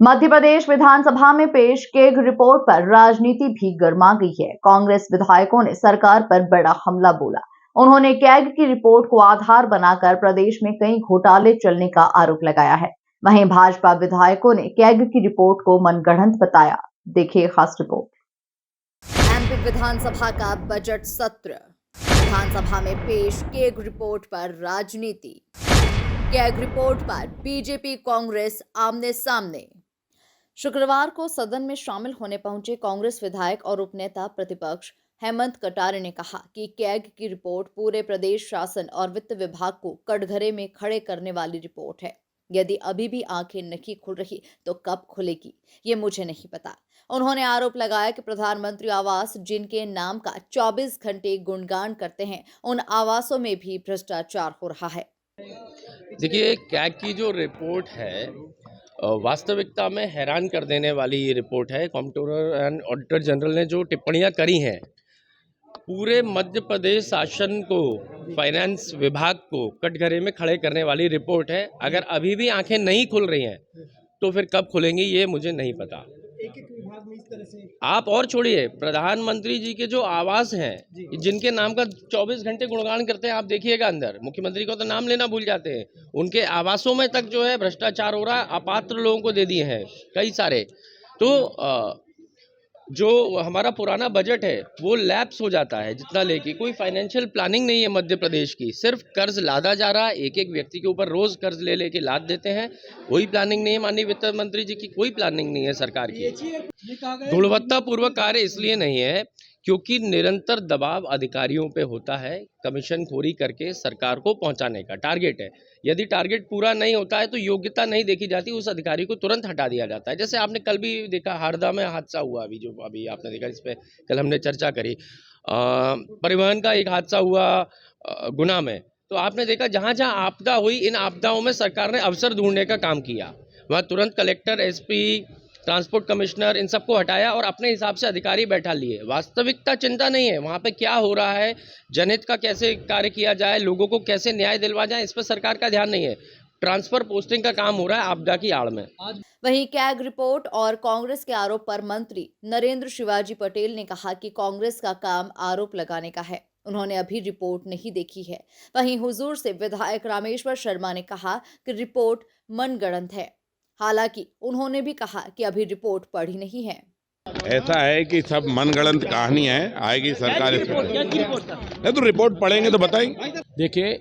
मध्य प्रदेश विधानसभा में पेश CAG report पर राजनीति भी गर्मा गई है। कांग्रेस विधायकों ने सरकार पर बड़ा हमला बोला। उन्होंने कैग की रिपोर्ट को आधार बनाकर प्रदेश में कई घोटाले चलने का आरोप लगाया है। वहीं भाजपा विधायकों ने कैग की रिपोर्ट को मनगढ़ंत बताया। देखिए खास रिपोर्ट। एमपी विधानसभा का बजट सत्र, विधानसभा में पेश कैग रिपोर्ट पर राजनीति। कैग रिपोर्ट पर बीजेपी कांग्रेस आमने सामने। शुक्रवार को सदन में शामिल होने पहुंचे कांग्रेस विधायक और उपनेता प्रतिपक्ष हेमंत कटारे ने कहा कि कैग की रिपोर्ट पूरे प्रदेश शासन और वित्त विभाग को कटघरे में खड़े करने वाली रिपोर्ट है। यदि अभी भी आंखें नहीं खुल रही तो कब खुलेगी, ये मुझे नहीं पता। उन्होंने आरोप लगाया कि प्रधानमंत्री आवास, जिनके नाम का 24 घंटे गुणगान करते हैं, उन आवासों में भी भ्रष्टाचार हो रहा है। देखिए, कैग की जो रिपोर्ट है वास्तविकता में हैरान कर देने वाली ये रिपोर्ट है। कंप्ट्रोलर एंड ऑडिटर जनरल ने जो टिप्पणियां करी हैं, पूरे मध्य प्रदेश शासन को, फाइनेंस विभाग को कटघरे में खड़े करने वाली रिपोर्ट है। अगर अभी भी आंखें नहीं खुल रही हैं तो फिर कब खुलेंगी ये मुझे नहीं पता। एक विभाग में इस तरह से आप और छोड़िए, प्रधानमंत्री जी के जो आवास हैं, जिनके नाम का 24 घंटे गुणगान करते हैं, आप देखिएगा अंदर मुख्यमंत्री को तो नाम लेना भूल जाते हैं। उनके आवासों में तक जो है भ्रष्टाचार हो रहा है, अपात्र लोगों को दे दिए हैं कई सारे। तो जो हमारा पुराना बजट है वो लैप्स हो जाता है जितना लेके, कोई फाइनेंशियल प्लानिंग नहीं है मध्य प्रदेश की, सिर्फ कर्ज लादा जा रहा है। एक एक व्यक्ति के ऊपर रोज कर्ज ले लेके लाद देते हैं, कोई प्लानिंग नहीं है। माननीय वित्त मंत्री जी की कोई प्लानिंग नहीं है सरकार की। गुणवत्तापूर्वक कार्य इसलिए नहीं है क्योंकि निरंतर दबाव अधिकारियों पे होता है, कमीशन खोरी करके सरकार को पहुंचाने का टारगेट है। यदि टारगेट पूरा नहीं होता है तो योग्यता नहीं देखी जाती, उस अधिकारी को तुरंत हटा दिया जाता है। जैसे आपने कल भी देखा, हरदा में हादसा हुआ, अभी आपने देखा, इस पे कल हमने चर्चा करी। परिवहन का एक हादसा हुआ गुना में, तो आपने देखा जहाँ जहाँ आपदा हुई, इन आपदाओं में सरकार ने अवसर ढूंढने का काम किया। वहाँ तुरंत कलेक्टर, एसपी, ट्रांसपोर्ट कमिश्नर, इन सबको हटाया और अपने हिसाब से अधिकारी बैठा लिए। वास्तविकता चिंता नहीं है, वहाँ पे क्या हो रहा है, जनहित का कैसे कार्य किया जाए, लोगों को कैसे न्याय दिलवा जाए, इस पर सरकार का ध्यान नहीं है। ट्रांसफर पोस्टिंग का काम हो रहा है आपदा की आड़ में। वहीं कैग रिपोर्ट और कांग्रेस के आरोप पर मंत्री नरेंद्र शिवाजी पटेल ने कहा कि कांग्रेस का काम आरोप लगाने का है, उन्होंने अभी रिपोर्ट नहीं देखी है। वहीं हुजूर से विधायक रामेश्वर शर्मा ने कहा कि रिपोर्ट मनगढ़ंत है। हालांकि उन्होंने भी कहा कि अभी रिपोर्ट पढ़ी नहीं है। ऐसा है कि सब मनगढ़ंत कहानी है, आएगी सरकार इस पर। नहीं तो रिपोर्ट पढ़ेंगे तो बताएंगे। देखिए,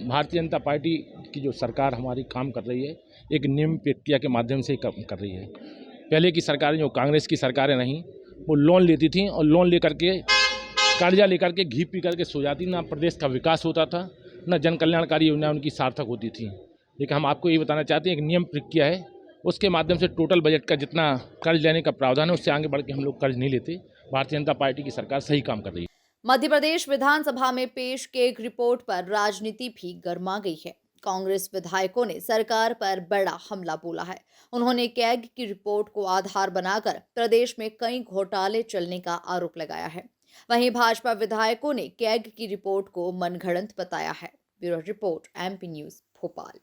भारतीय जनता पार्टी की जो सरकार हमारी काम कर रही है, एक नियम प्रक्रिया के माध्यम से काम कर रही है। पहले की सरकारें, जो कांग्रेस की सरकारें नहीं, वो लोन लेती थी और लोन लेकर के, कर्जा लेकर के घी पी करके सो जाती। ना प्रदेश का विकास होता था, ना जन कल्याणकारी योजना उनकी सार्थक होती थी। लेकिन हम आपको ये बताना चाहते हैं, एक नियम प्रक्रिया है, उसके माध्यम से टोटल बजट का जितना कर्ज लेने का प्रावधान है, उससे आगे बढ़ के हम लोग कर्ज नहीं लेते। भारतीय जनता पार्टी की सरकार सही काम कर रही है। मध्य प्रदेश विधानसभा में पेश कैग रिपोर्ट पर राजनीति भी गर्मा गई है। कांग्रेस विधायकों ने सरकार पर बड़ा हमला बोला है। उन्होंने कैग की रिपोर्ट को आधार बनाकर प्रदेश में कई घोटाले चलने का आरोप लगाया है। वहीं भाजपा विधायकों ने कैग की रिपोर्ट को मनगढ़ंत बताया है। Bureau report, MP news, Bhopal.